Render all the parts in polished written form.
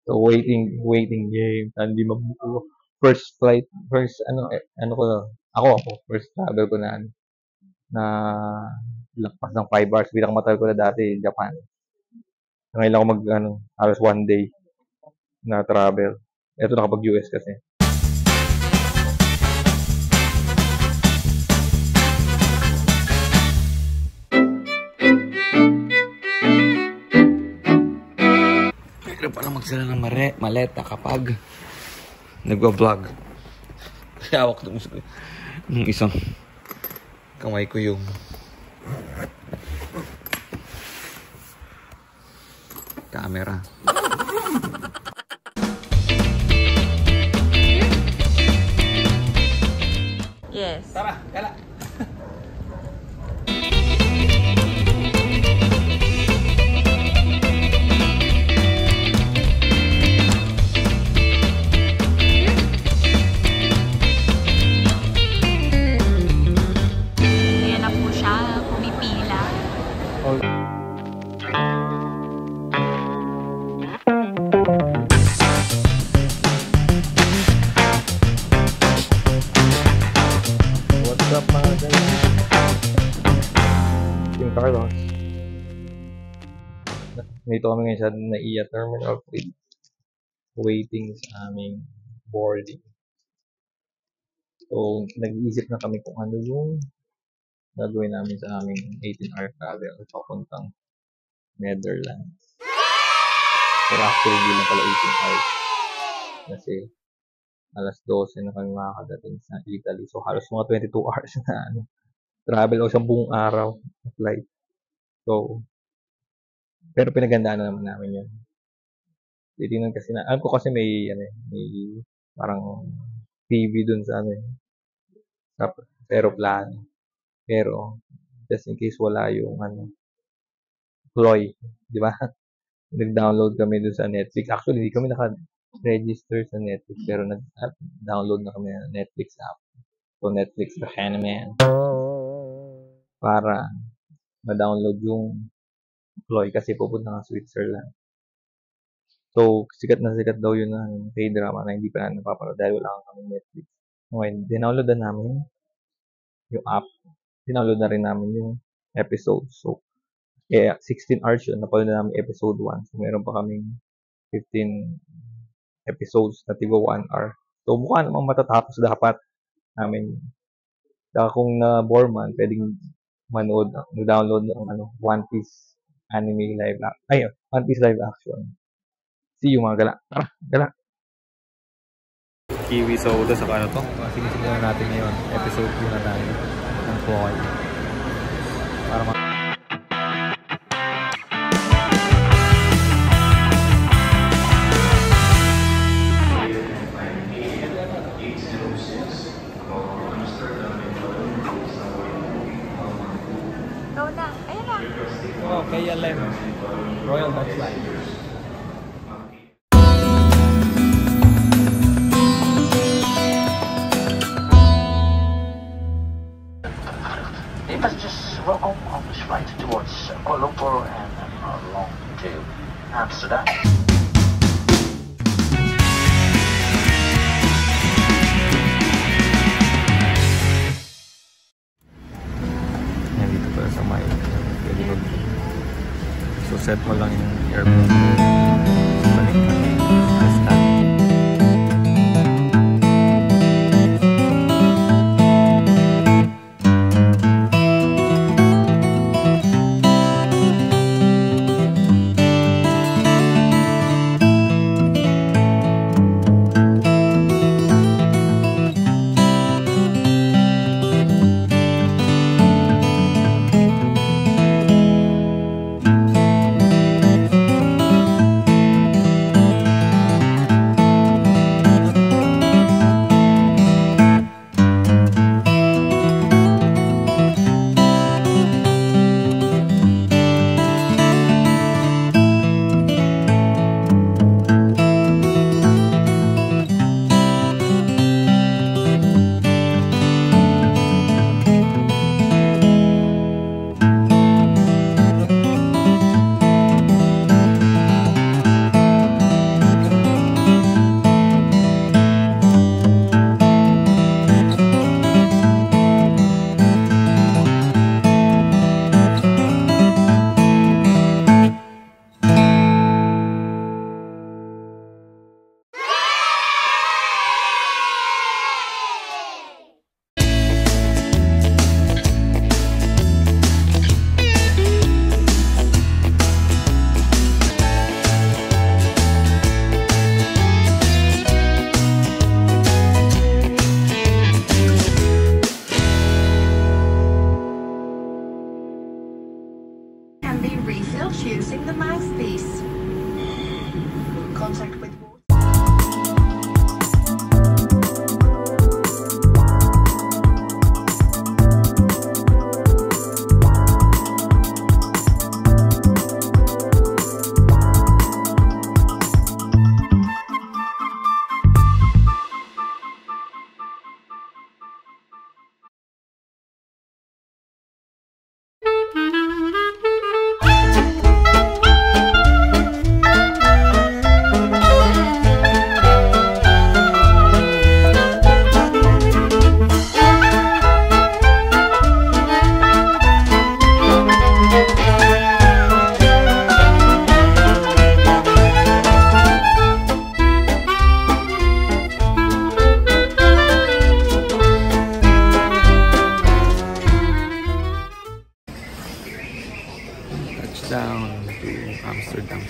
So, waiting game, hindi mabuo. First flight, ano ko, ako, first travel ko na, na lagpas ng 5 hours. Pinakamatagal ko na dati, Japan. Ngayon lang ako halos 1 day na travel. Ito nakapag-US kasi. Pero pala magsala ng maleta kapag nagwa-vlog. Hawak ng isang kamay ko yung camera. Yes. Tara, gala. Ayan na po siya, pumipila. What's up mga guys? Team Carlos. Dito kami ngayon sa NAIA Terminal 3. Waiting sa aming boarding. So, nag-iisip na kami kung ano yung gagawin namin sa aming 18-hour travel papuntang Netherlands. Pero actually, hindi na pala 18 hours. Kasi, alas 12 na kami makakadating sa Italy. So, halos mga 22 hours na travel o isang buong araw na flight. So, pero pinagandaan na naman namin yun. Titingnan kasi alam ko kasi may parang TV dun sa sa aeroplano. Pero, just in case wala yung Chloe, di ba? Nag-download kami dun sa Netflix. Actually, hindi kami naka-register sa Netflix, pero nag-download na kami ng Netflix app. So, Netflix Kahanaman. Para ma-download yung Chloe kasi pupunta ng Switzerland. So, sikat na sikat daw yun na K-drama na hindi pa na napapanood dahil wala kami Netflix. Ngayon, dinownload na namin yung app. Dinownload na rin namin yung episode. So, 16 hours yun. Napanood na namin episode 1. So, meron pa kaming 15 episodes na tigo 1 hour. So, mukha namang matatapos dapat namin. Saka kung na-bore man, pwedeng download ng One Piece anime One Piece live action. See you mga gala. Tara, gala. Kiwi soda sa ano to? Sige na natin ngayon. Episode 2 na tayo ng Chloe. Para Go na. Ayan na. Oh, KLM. Royal Dutch Line. Passengers, welcome on this flight towards Kuala Lumpur and along to Amsterdam. Nandito pala sa may so set mo lang yung airplane. Balik ka.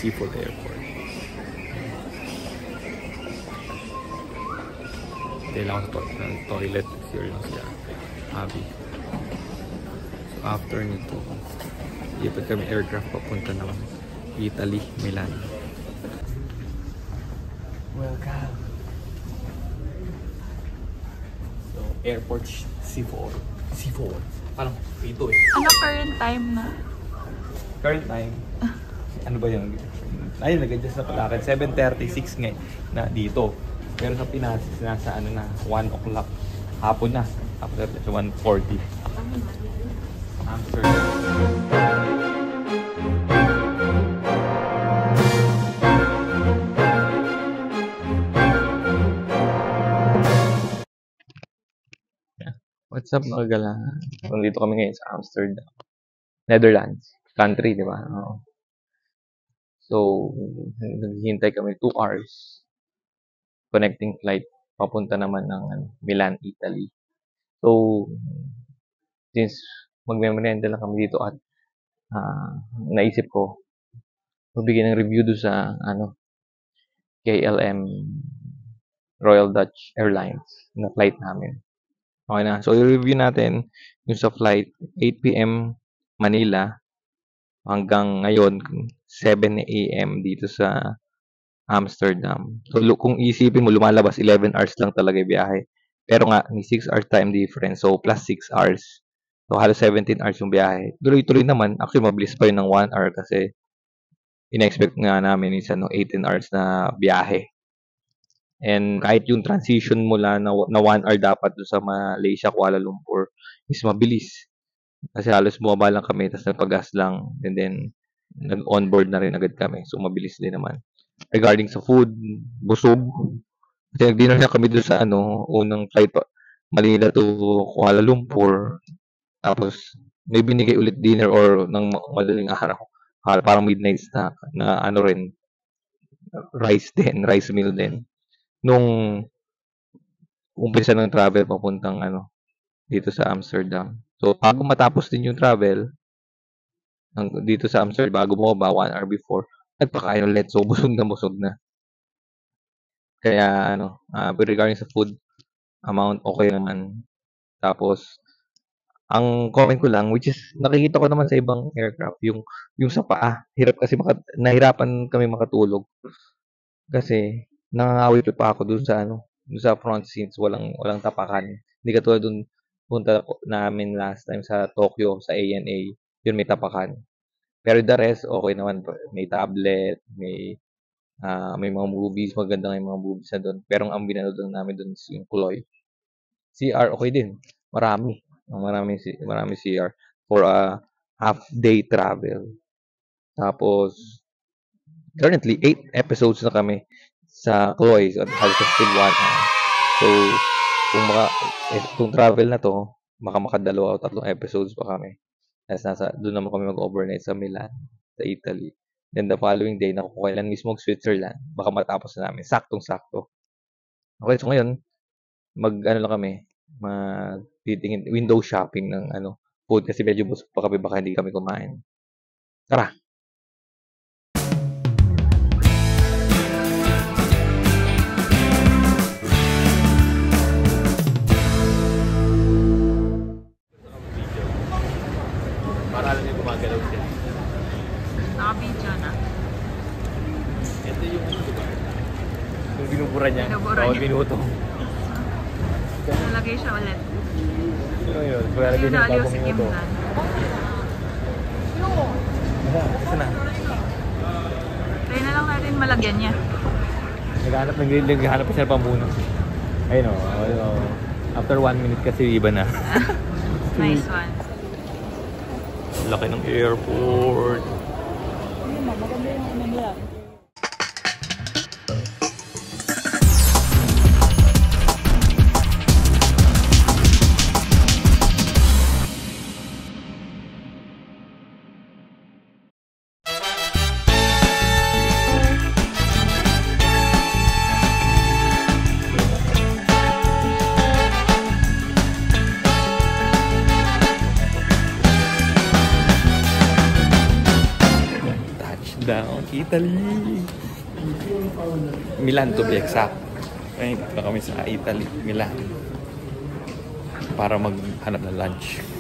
Schiphol Airport. Kailangan ko ng toilet. Here lang siya. Abby. So after nito, lipat kami aircraft papunta ng Italy, Milan. Welcome. So airport C4. Parang ito eh. Ano current time na? Current time. Ano ba yun? Ayun, nag-adjust na pala akin. 7:36 ngayon na dito. Pero sa Pinas, nasa ano na, 1 o'clock. Hapon na. After 1:40. What's up mga gala? Nandito kami ngayon sa Amsterdam. Netherlands. Country, di ba? Oo. So, naghihintay kami 2 hours. Connecting flight. Papunta naman ng Milan, Italy. So, since magme-merienda lang kami dito at naisip ko, magbigay ng review doon sa KLM Royal Dutch Airlines na flight namin. Okay na. So, i-review natin yung sa flight 8 p.m. Manila hanggang ngayon 7 a.m. dito sa Amsterdam. So, kung isipin mo, lumalabas 11 hours lang talaga yung biyahe. Pero nga, may 6 hours time difference. So, plus 6 hours. So, halos 17 hours yung biyahe. Tuloy-tuloy naman. Actually, mabilis pa yun ng 1 hour kasi ina-expect nga namin is 18 hours na biyahe. And kahit yung transition mula na 1 hour dapat doon sa Malaysia, Kuala Lumpur is mabilis. Kasi halos bumaba lang kami, tapos nagpagas lang, and then nag-onboard na rin agad kami. So, mabilis din naman. Regarding sa food, busog. Kasi nag-dinner na kami doon sa unang flight pa, Manila to Kuala Lumpur. Tapos, may binigay ulit dinner or ng madaling araw. Parang midnight snack na rin, rice meal din. Nung umpisa ng travel papuntang dito sa Amsterdam. So, bago matapos din yung travel dito sa Amsterdam, bago mo ba 1 hour before, nagpakain ulit. So, busog na. Kaya, regarding sa food amount, okay naman. Tapos, ang comment ko lang, which is, nakikita ko naman sa ibang aircraft, yung sa paa. Hirap kasi, nahirapan kami makatulog. Kasi, nangangawit pa ako dun sa front seats, walang tapakan. Hindi katulad dun punta namin last time sa Tokyo, sa ANA, yun may tapakan. Pero the rest, okay naman. May tablet, may mga movies, maganda nga yung mga movies na doon. Pero ang binanood lang namin doon is yung Kuloy. CR, okay din. Marami CR for a half-day travel. Tapos, currently, 8 episodes na kami sa Kuloy. So, halos still 1 hour. So, kung travel na to, makadalawa o 3 episodes pa kami. Tapos doon naman kami mag-overnight sa Milan, sa Italy. Then the following day, kung kailan mismo Switzerland, baka matapos na namin. Saktong-sakto. Okay, so ngayon, titingin, window shopping ng food kasi medyo busog pa kami, baka hindi kami kumain. Tara! Para alam niyo gumagalaw siya. Naka-video na. Ito yung diba? Yung binubura niya. Binubura niya. Binuto. Nalagay siya ulit. Ano yun? Kasi naliw si Kim na. Kasi na. Try na lang natin malagyan niya. Naghahanap pa siya ng pamuno. Ayun o. After 1 minute kasi iba na. Nice one. Laki ng airport. Ayun na, maganda yung nila. Down, Italy. Milan to be exact. Ngayon, dito kami sa Italy, Milan. Para maghanap ng lunch.